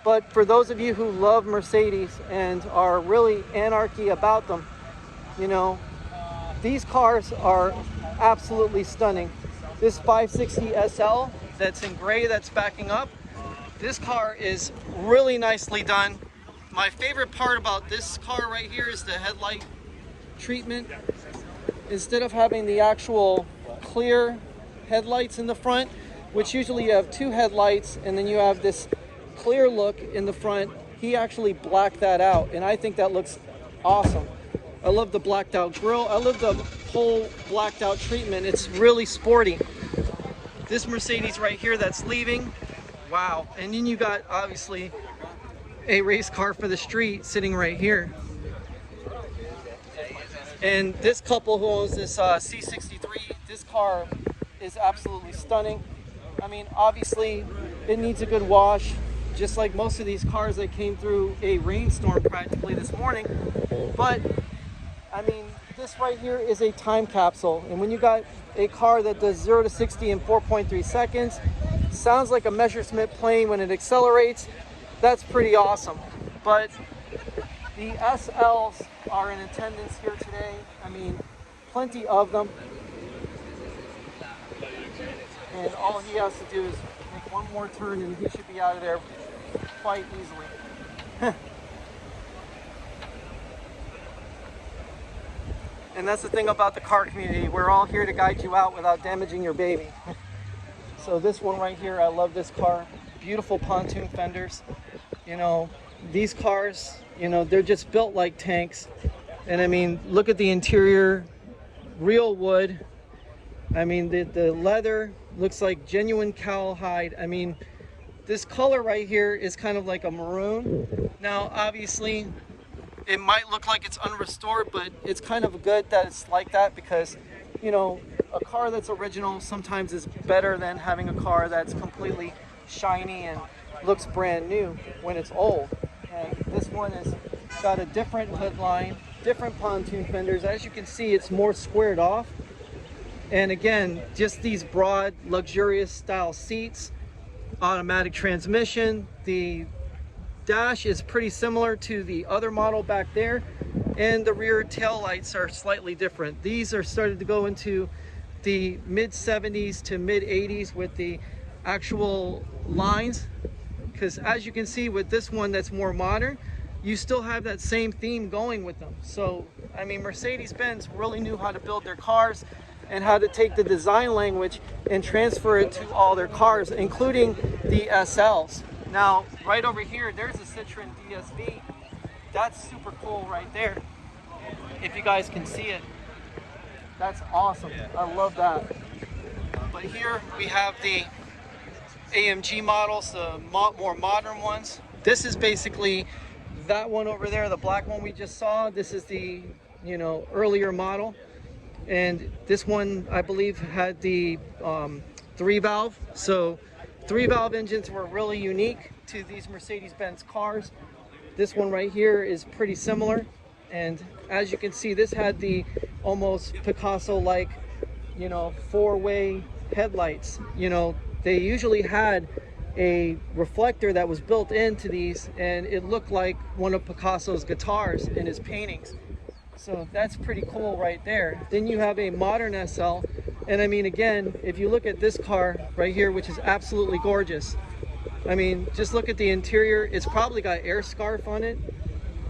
But for those of you who love Mercedes and are really anarchy about them, you know, these cars are absolutely stunning. This 560 SL that's in gray that's backing up, this car is really nicely done. My favorite part about this car right here is the headlight treatment. Instead of having the actual clear headlights in the front, which usually you have two headlights and then you have this clear look in the front, he actually blacked that out, and I think that looks awesome. I love the blacked out grille. I love the whole blacked out treatment. It's really sporty. This Mercedes right here that's leaving, wow. And then you got obviously a race car for the street sitting right here. And this couple who owns this C63, this car is absolutely stunning. I mean, obviously it needs a good wash, just like most of these cars that came through a rainstorm practically this morning. But I mean, this right here is a time capsule. And when you got a car that does 0 to 60 in 4.3 seconds, sounds like a Messerschmitt plane when it accelerates, that's pretty awesome. But the SLs are in attendance here today. I mean, plenty of them. And all he has to do is make one more turn and he should be out of there quite easily. And that's the thing about the car community. We're all here to guide you out without damaging your baby. So this one right here, I love this car. Beautiful pontoon fenders. You know, these cars, you know, they're just built like tanks. And I mean, look at the interior, real wood. I mean, the leather looks like genuine cowhide. I mean, this color right here is kind of like a maroon. Now, obviously, it might look like it's unrestored, but it's kind of good that it's like that because, you know, a car that's original sometimes is better than having a car that's completely shiny and looks brand new when it's old. And this one has got a different hood line, different pontoon fenders. As you can see, it's more squared off. And again, just these broad, luxurious style seats, automatic transmission. The dash is pretty similar to the other model back there, and the rear tail lights are slightly different. These are started to go into the mid 70s to mid 80s with the actual lines, because as you can see with this one that's more modern, you still have that same theme going with them. So I mean, Mercedes-Benz really knew how to build their cars and how to take the design language and transfer it to all their cars, including the SLs. Now, right over here, there's a Citroen DSV. That's super cool right there. If you guys can see it, that's awesome. I love that. But here we have the AMG models, the more modern ones. This is basically that one over there, the black one we just saw. This is the, you know, earlier model. And this one, I believe, had the 3-valve. So 3-valve engines were really unique to these Mercedes-Benz cars. This one right here is pretty similar. And as you can see, this had the almost Picasso-like, you know, 4-way headlights. You know, they usually had a reflector that was built into these, and it looked like one of Picasso's guitars in his paintings. So that's pretty cool right there. Then you have a modern SL. And I mean, again, if you look at this car right here, which is absolutely gorgeous. I mean, just look at the interior. It's probably got air scarf on it.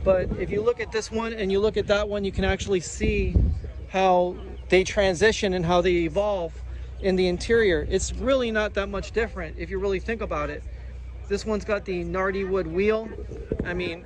But if you look at this one and you look at that one, you can actually see how they transition and how they evolve in the interior. It's really not that much different if you really think about it. This one's got the Nardi wood wheel. I mean,